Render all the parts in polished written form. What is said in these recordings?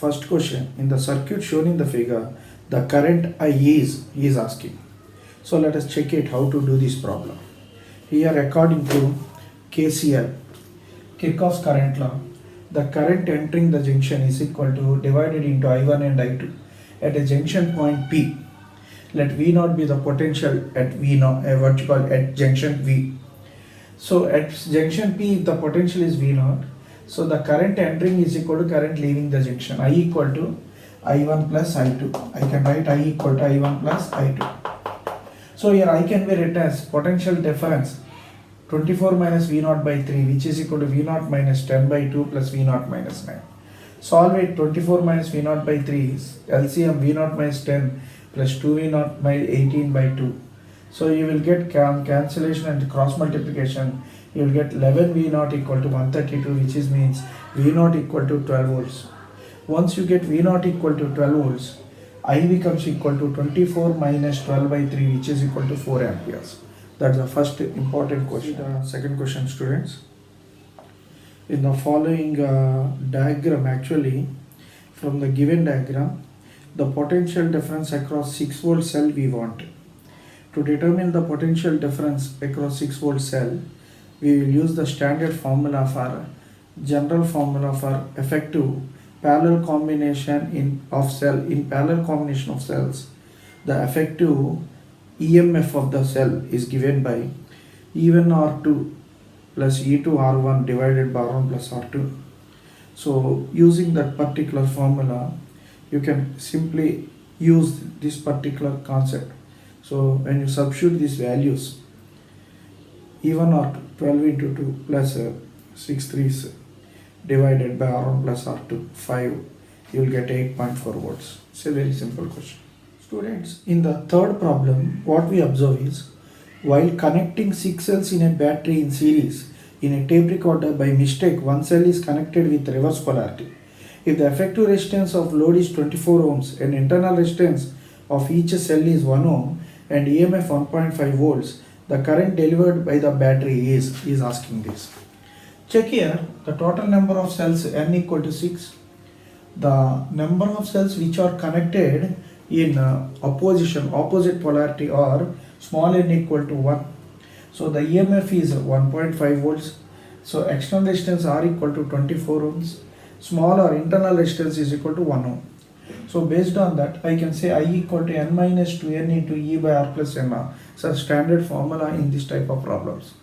First question, in the circuit shown in the figure, the current I is asking. So let us check it how to do this problem. Here according to KCL, Kirchhoff's current law, the current entering the junction is equal to divided into I1 and I2 at a junction point P. Let V0 be the potential at V0, what you call at junction V. So at junction P, the potential is V0. So the current entering is equal to current leaving the junction. I equal to I1 plus I2. I can write I equal to I1 plus I2. So here I can be written as potential difference 24 minus V0 by 3, which is equal to V0 minus 10 by 2 plus V0 minus 9. Solve it. 24 minus V0 by 3 is LCM V0 minus 10 plus 2V0 by 18 by 2. So you will get cancellation and cross multiplication. You will get 11 V0 equal to 132, which is means V0 equal to 12 volts. Once you get V0 equal to 12 volts, I becomes equal to 24 minus 12 by 3, which is equal to 4 amperes. That's the first important question. The second question, students. In the following diagram, actually, from the given diagram, the potential difference across 6 volt cell we want. To determine the potential difference across 6 volt cell, we will use the standard formula for general formula for effective parallel combination in parallel combination of cells. The effective EMF of the cell is given by E1 R2 plus E2 R1 divided by R1 plus R2. So using that particular formula, you can simply use this particular concept. So when you substitute these values, E1 R2 12 into 2 plus 6 3s divided by R1 plus R2 5, you will get 8.4 volts. It's a very simple question. Students, in the third problem, what we observe is, while connecting 6 cells in a battery in series in a tape recorder, by mistake one cell is connected with reverse polarity. If the effective resistance of load is 24 ohms and internal resistance of each cell is 1 ohm and EMF 1.5 volts, the current delivered by the battery is asking this. Check here, the total number of cells n equal to 6. The number of cells which are connected in opposite polarity are small n equal to 1. So the EMF is 1.5 volts. So external resistance R equal to 24 ohms. Small or internal resistance is equal to 1 ohm. So based on that, I can say I equal to n minus 2n into E by R plus nr. It's a standard formula in this type of problems.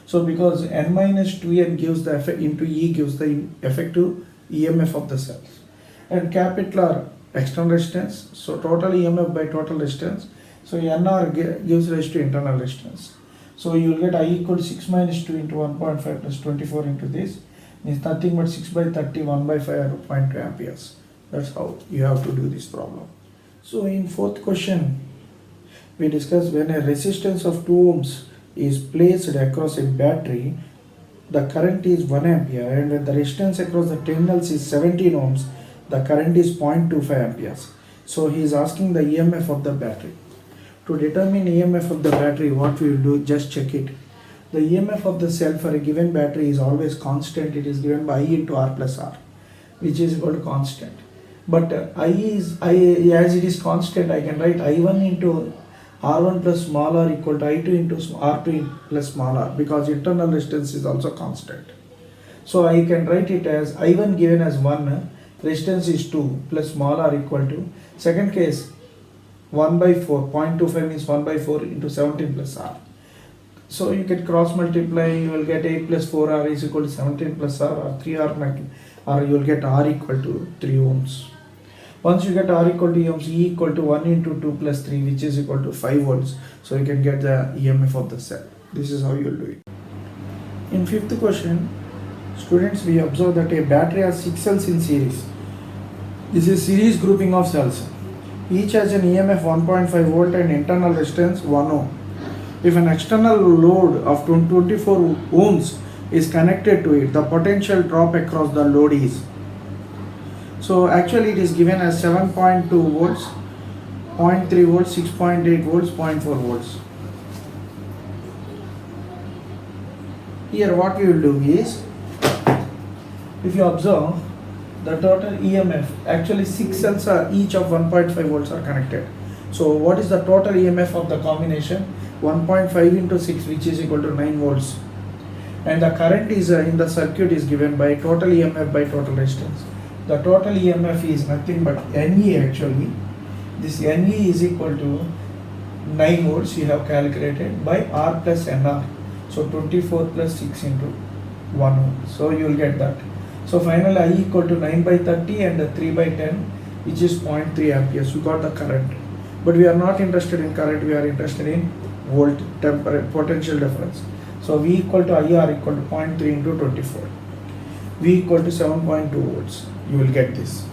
So because n minus 2n gives the effect into E gives the effective EMF of the cells. And capital R external resistance. So total EMF by total resistance. So nr gives rise to internal resistance. So you will get I equal to 6 minus 2 into 1.5 plus 24 into this. Means nothing but 6 by 30, 1 by 5 or 0.2 amperes. That's how you have to do this problem. So in fourth question, we discuss when a resistance of 2 ohms is placed across a battery, the current is 1 ampere, and when the resistance across the terminals is 17 ohms, the current is 0.25 amperes. So he is asking the EMF of the battery. To determine EMF of the battery, what we will do, just check it. The EMF of the cell for a given battery is always constant. It is given by I into R plus R, which is equal to constant. But as it is constant, I can write I1 into R1 plus small r equal to I2 into R2 plus small r, because internal resistance is also constant. So I can write it as I1 given as 1, resistance is 2 plus small r equal to, second case 1 by 4, 0.25 means 1 by 4 into 17 plus r. So you can cross multiply, you will get 8 plus 4r is equal to 17 plus r, or 3r, or you will get r equal to 3 ohms. Once you get r equal to ohms, E equal to 1 into 2 plus 3, which is equal to 5 volts. So you can get the EMF of the cell. This is how you will do it. In fifth question, students, we observe that a battery has 6 cells in series. This is series grouping of cells. Each has an EMF 1.5 volt and internal resistance 1 ohm. If an external load of 24 ohms is connected to it, the potential drop across the load is. So actually it is given as 7.2 volts, 0.3 volts, 6.8 volts, 0.4 volts. Here what we will do is, if you observe, the total EMF, actually 6 cells are each of 1.5 volts are connected. So what is the total EMF of the combination? 1.5 into 6, which is equal to 9 volts. And the current is in the circuit is given by total EMF by total resistance. The total EMF is nothing but NE actually. This NE is equal to 9 volts you have calculated by R plus NR. So 24 plus 6 into 1 ohm. So you will get that. So finally I equal to 9 by 30 and 3 by 10, which is 0.3 amperes. You got the current. But we are not interested in current, we are interested in volt, potential difference. So V equal to IR equal to 0.3 into 24. V equal to 7.2 volts. You will get this.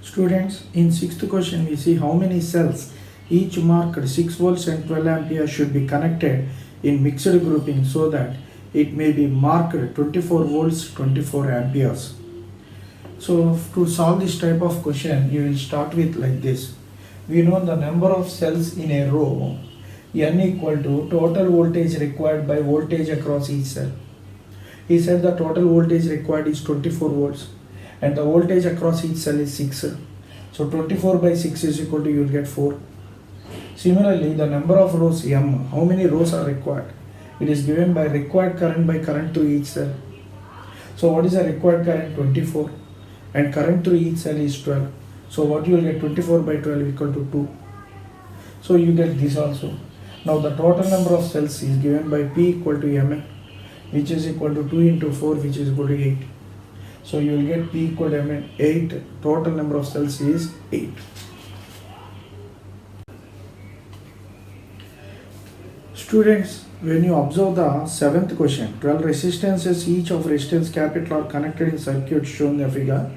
Students, in 6th question we see how many cells each marked 6 volts and 12 amperes should be connected in mixed grouping so that it may be marked 24 volts 24 amperes. So to solve this type of question you will start with like this. We know the number of cells in a row N equal to total voltage required by voltage across each cell. He said the total voltage required is 24 volts and the voltage across each cell is 6. So 24 by 6 is equal to, you will get 4. Similarly, the number of rows M, how many rows are required? It is given by required current by current through each cell. So what is the required current? 24. And current through each cell is 12. So what you will get? 24 by 12 equal to 2. So you get this also. Now the total number of cells is given by P equal to Mn, which is equal to 2 into 4, which is equal to 8. So you will get P equal to Mn 8. Total number of cells is 8. Students, when you observe the 7th question, 12 resistances each of resistance capital are connected in circuit shown in the figure.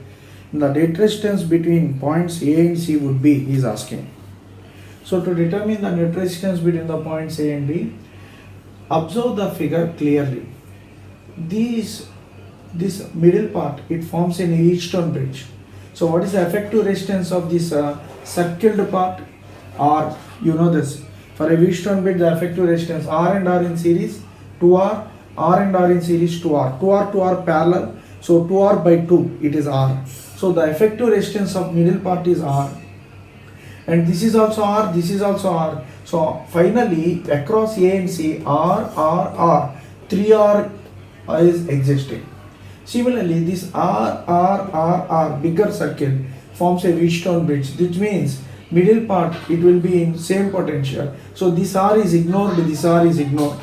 The net resistance between points A and C would be, he is asking. So to determine the net resistance between the points A and B, observe the figure clearly. This middle part, it forms an Wheatstone bridge. So what is the effective resistance of this circled part? R, you know this. For a Wheatstone bridge, the effective resistance R and R in series 2R, R and R in series 2R. 2R to R parallel, so 2R by 2, it is R. So the effective resistance of middle part is R. And this is also R, this is also R. So finally, across A and C, R, 3R is existing. Similarly, this R, bigger circle forms a Wheatstone bridge, which means middle part, it will be in same potential. So this R is ignored, this R is ignored.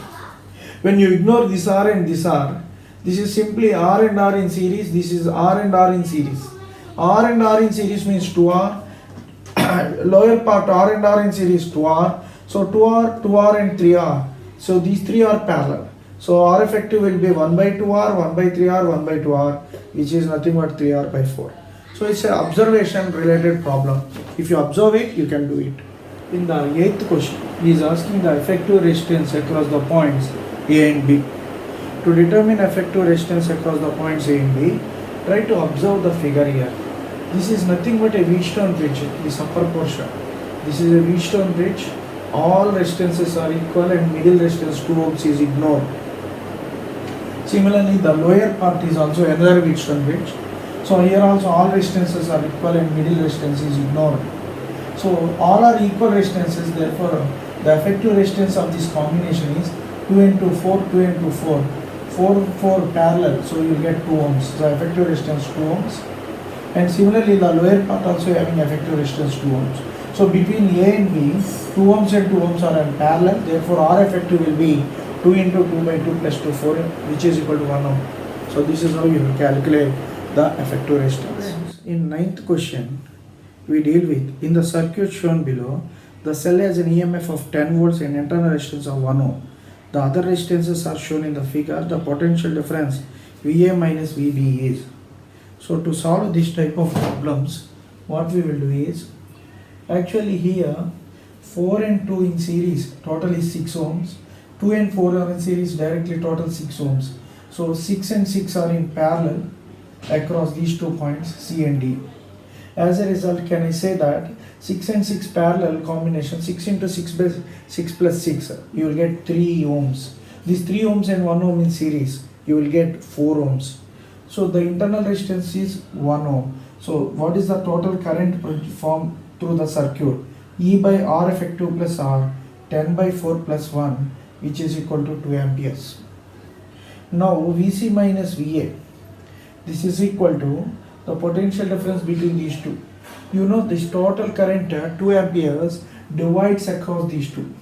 When you ignore this R and this R, this is simply R and R in series, this is R and R in series. R and R in series means 2R. Lower part R and R in series 2R. So 2R and 3R. So these three are parallel. So R effective will be 1 by 2R, 1 by 3R, 1 by 2R, which is nothing but 3R by 4. So it's an observation related problem. If you observe it, you can do it. In the 8th question, he is asking the effective resistance across the points A and B. To determine effective resistance across the points A and B, try to observe the figure here. This is nothing but a Wheatstone bridge, this upper portion. This is a Wheatstone bridge. All resistances are equal and middle resistance 2 ohms is ignored. Similarly, the lower part is also another Wheatstone bridge. So here also all resistances are equal and middle resistance is ignored. So all are equal resistances, therefore the effective resistance of this combination is 2 into 4, 2 into 4. 4 parallel, so you will get 2 ohms. The effective resistance 2 ohms. And similarly, the lower part also having effective resistance 2 ohms. So between A and B, 2 ohms and 2 ohms are in parallel. Therefore, R effective will be 2 into 2 by 2 plus 2, 4, which is equal to 1 ohm. So this is how you will calculate the effective resistance. In 9th question, we deal with, in the circuit shown below, the cell has an EMF of 10 volts and internal resistance of 1 ohm. The other resistances are shown in the figure. The potential difference VA minus VB is. So to solve this type of problems, what we will do is, actually here 4 and 2 in series total is 6 ohms, 2 and 4 are in series directly total 6 ohms. So 6 and 6 are in parallel across these 2 points C and D. As a result, can I say that 6 and 6 parallel combination, 6 into 6 plus 6, you will get 3 ohms. These 3 ohms and 1 ohm in series, you will get 4 ohms. So the internal resistance is 1 ohm. So what is the total current formed through the circuit? E by R effective plus R, 10 by 4 plus 1, which is equal to 2 amperes. Now Vc minus Va, this is equal to the potential difference between these two. You know this total current 2 amperes divides across these two.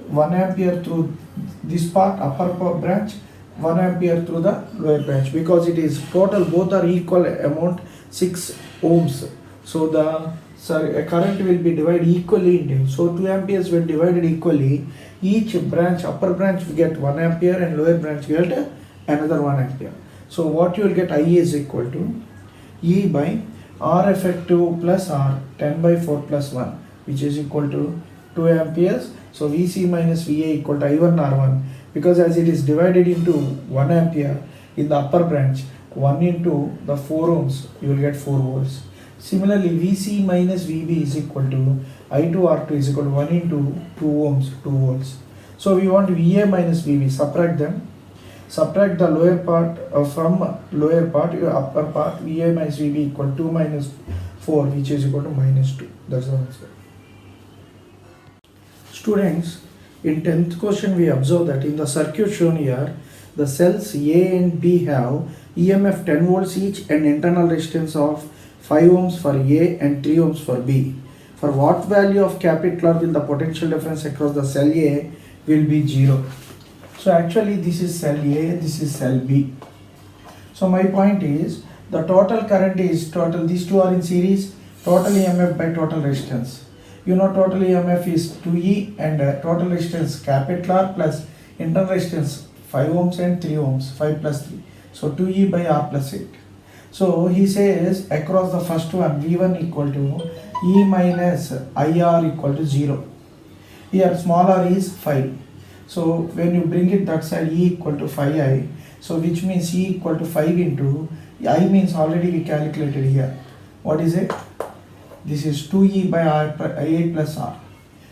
1 ampere through this part, upper branch, 1 ampere through the lower branch, because it is total, both are equal amount 6 ohms. So the current will be divided equally into, so 2 amperes will divided equally. Each branch, upper branch will get 1 ampere and lower branch will get another 1 ampere. So what you will get, I is equal to E by R effective plus R, 10 by 4 plus 1, which is equal to 2 amperes. So Vc minus Va equal to I1 R1, because as it is divided into 1 ampere in the upper branch, 1 into the 4 ohms, you will get 4 volts. Similarly, Vc minus Vb is equal to I2 R2 is equal to 1 into 2 ohms, 2 volts. So we want Va minus Vb, subtract them. Subtract the lower part from lower part, your upper part, Va minus Vb equal to 2 minus 4, which is equal to minus 2. That's the answer. Students, in 10th question we observe that in the circuit shown here, the cells A and B have EMF 10 volts each and internal resistance of 5 ohms for A and 3 ohms for B. For what value of capital R will the potential difference across the cell A will be 0? So actually this is cell A, this is cell B. So my point is, the total current is total, these two are in series, total EMF by total resistance. You know total EMF is 2E and total resistance capital R plus internal resistance 5 ohms and 3 ohms, 5 plus 3. So 2E by R plus 8. So he says across the first one, V1 equal to E minus IR equal to 0. Here small r is 5. So when you bring it that side, E equal to 5I. So which means E equal to 5 into, I means already we calculated here. What is it? This is 2E by R, 8 plus R.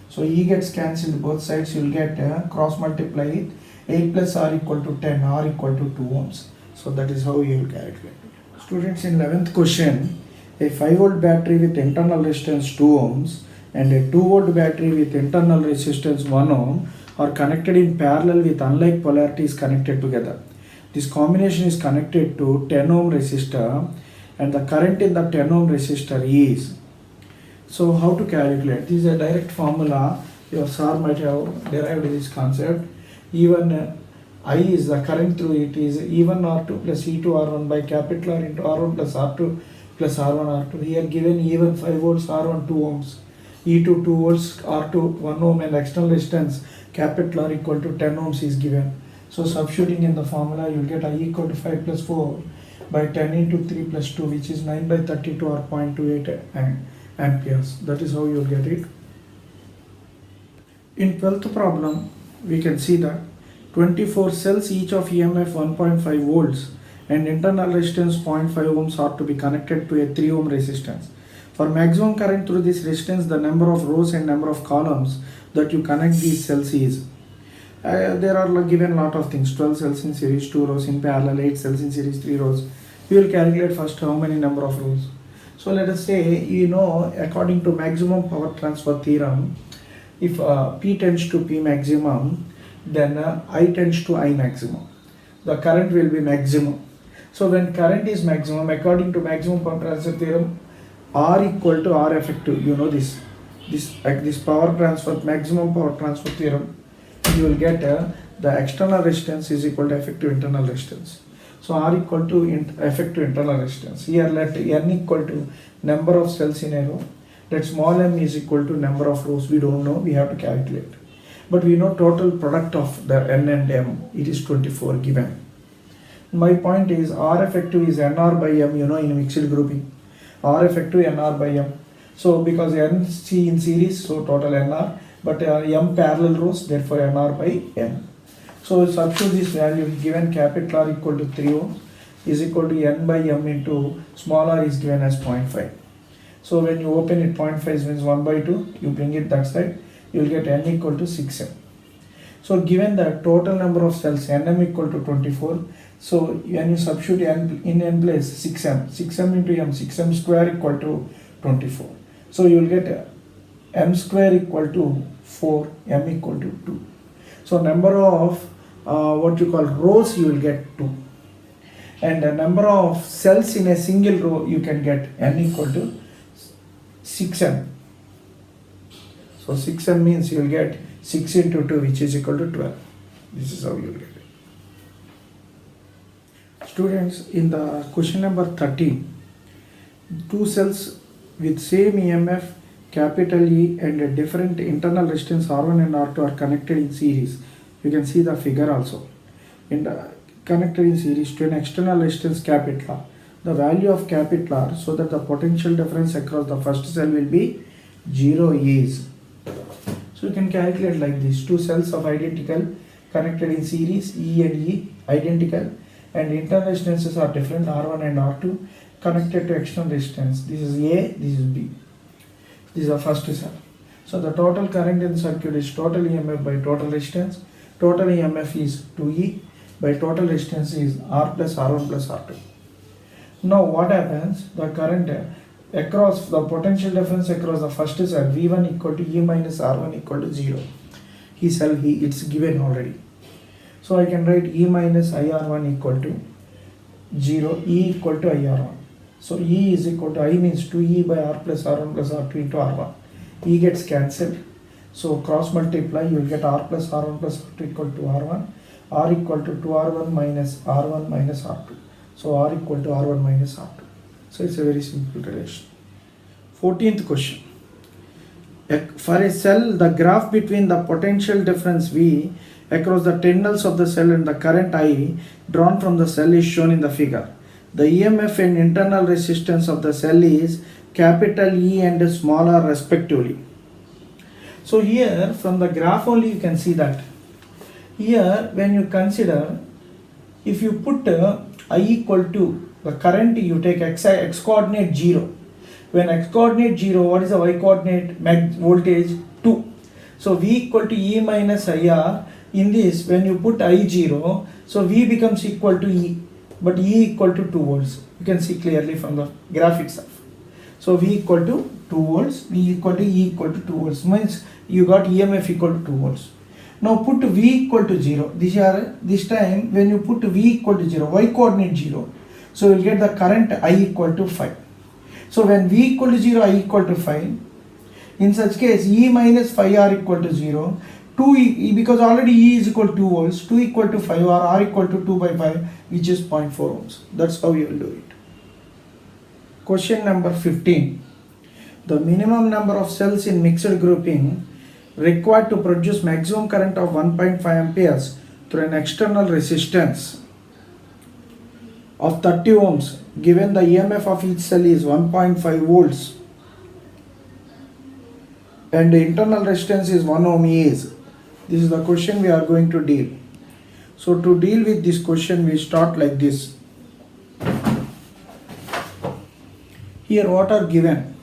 So E gets cancelled both sides, you will get cross multiply it. 8 plus R equal to 10, R equal to 2 ohms. So that is how you will calculate it. Students, in 11th question, a 5 volt battery with internal resistance 2 ohms and a 2 volt battery with internal resistance 1 ohm are connected in parallel with unlike polarities connected together. This combination is connected to 10 ohm resistor and the current in the 10 ohm resistor is. So how to calculate? This is a direct formula. Your sir might have derived this concept. Even I is the current through it is E1 R2 plus E2 R1 by capital R into R1 plus R2 plus R1 R2. Here given E1 5 volts, R1 2 ohms, E2 2 volts, R2 1 ohm and external resistance capital R equal to 10 ohms is given. So substituting in the formula, you will get I equal to 5 plus 4 by 10 into 3 plus 2, which is 9 by 32 or 0.28 amperes. That is how you will get it. In 12th problem, we can see that 24 cells each of EMF 1.5 volts and internal resistance 0.5 ohms are to be connected to a 3 ohm resistance. For maximum current through this resistance, the number of rows and number of columns that you connect these cells is. There are given lot of things, 12 cells in series, 2 rows in parallel, 8 cells in series, 3 rows. We will calculate first how many number of rows. So let us say, you know, according to maximum power transfer theorem, if P tends to P maximum, then I tends to I maximum. The current will be maximum. So when current is maximum, according to maximum power transfer theorem, R equal to R effective. You know this power transfer, maximum power transfer theorem, you will get the external resistance is equal to effective internal resistance. So R equal to effective internal resistance. Here let N equal to number of cells in a row. Let small m is equal to number of rows. We don't know, we have to calculate. But we know total product of the N and M, it is 24 given. My point is R effective is NR by M, you know, in mixed grouping. R effective NR by M. So because N C in series, so total NR, but M parallel rows, therefore NR by M. So substitute this value given capital R equal to 3 ohms is equal to N by M into small r is given as 0.5. So when you open it, 0.5 means 1 by 2, you bring it that side, you will get N equal to 6M. So given the total number of cells nm equal to 24, so when you substitute n in n place 6m into m, 6m square equal to 24. So you will get m square equal to 4, m equal to 2. So number of what you call rows you will get 2, and the number of cells in a single row you can get n equal to 6m. So 6m means you will get 6 into 2, which is equal to 12. This is how you will get it. Students, in the question number 13, two cells with same EMF capital E and a different internal resistance R1 and R2 are connected in series. You can see the figure also. Connected in series to an external resistance capital R. The value of capital R, so that the potential difference across the first cell will be 0 is. So you can calculate like this: two cells of identical connected in series, E and E identical, and internal resistances are different, R1 and R2, connected to external resistance. This is A, this is B. This is the first cell. So the total current in the circuit is total EMF by total resistance. Total EMF is 2E by total resistance is R plus R1 plus R2. Now what happens? The current across the potential difference across the first cell V1 equal to E minus R1 equal to 0. It's given already. So I can write E minus IR1 equal to 0, E equal to IR1. So E is equal to I means 2E by R plus R1 plus R2 into R1. E gets cancelled. So cross multiply, you will get R plus R1 plus R2 equal to R1. R equal to 2R1 minus R1 minus R2. So R equal to R1 minus R2. So it's a very simple relation. 14th question. For a cell, the graph between the potential difference V across the terminals of the cell and the current I drawn from the cell is shown in the figure. The EMF and internal resistance of the cell is capital E and small r respectively. So here from the graph only you can see that. Here when you consider, if you put I equal to the current, you take x coordinate 0. When x coordinate 0, what is the y coordinate voltage? 2. So V equal to E minus IR. In this, when you put I0, so V becomes equal to E, but E equal to 2 volts. You can see clearly from the graph itself. So V equal to 2 volts, V equal to E equal to 2 volts, means you got EMF equal to 2 volts. Now put V equal to 0. This time when you put V equal to 0, y coordinate 0, so you will get the current I equal to 5. So when V equal to 0, I equal to 5. In such case, E minus 5R equal to 0. 2E, because already E is equal to 2 volts, 2 equal to 5 or R equal to 2 by 5, which is 0.4 ohms. That's how you will do it. Question number 15. The minimum number of cells in mixed grouping required to produce maximum current of 1.5 amperes through an external resistance of 30 ohms, given the EMF of each cell is 1.5 volts and the internal resistance is 1 ohm is. This is the question we are going to deal. So to deal with this question, we start like this. Here what are given?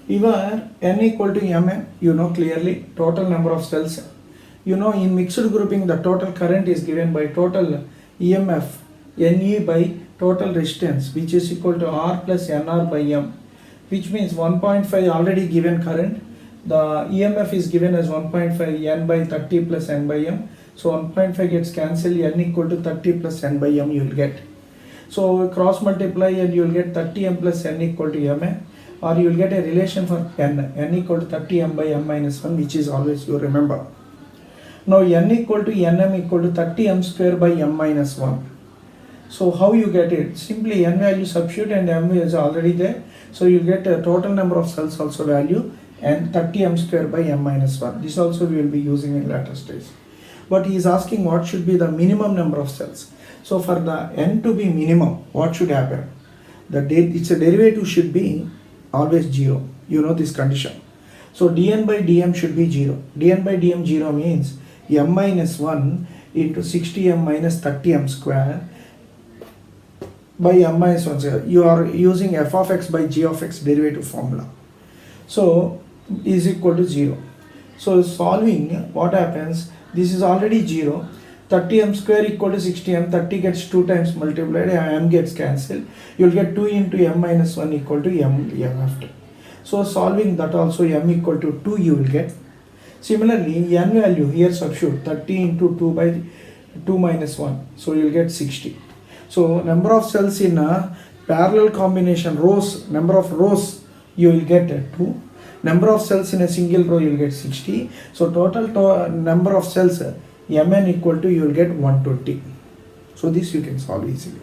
Here n equal to mn, you know clearly total number of cells. You know in mixed grouping the total current is given by total EMF Ne by total resistance, which is equal to R plus Nr by M, which means 1.5 already given current. The EMF is given as 1.5 N by 30 plus N by M. So 1.5 gets cancelled, N equal to 30 plus N by M you will get. So cross multiply and you will get 30 M plus N equal to Ma, or you will get a relation for N equal to 30 M by M minus 1, which is always you remember. Now N equal to Nm equal to 30 M square by M minus 1. So how you get it? Simply N value substitute and M is already there. So you get a total number of cells also value and 30 M square by M minus 1. This also we will be using in later stage. But he is asking what should be the minimum number of cells. So for the N to be minimum, what should happen? Its a derivative should be always 0. You know this condition. So dN by dm should be 0. dN by dm 0 means M minus 1 into 60M minus 30M square by M minus 1. So you are using f of x by g of x derivative formula. So is equal to 0. So solving, what happens? This is already 0. 30m square equal to 60m. 30 gets 2 times multiplied, m gets cancelled. You will get 2 into m minus 1 equal to m after. So solving that also, m equal to 2 you will get. Similarly, n value here substitute 30 into 2 by 2 minus 1. So you will get 60. So number of cells in a parallel combination, rows, number of rows you will get 2. Number of cells in a single row you will get 60. So total number of cells mn equal to you will get 120. So this you can solve easily.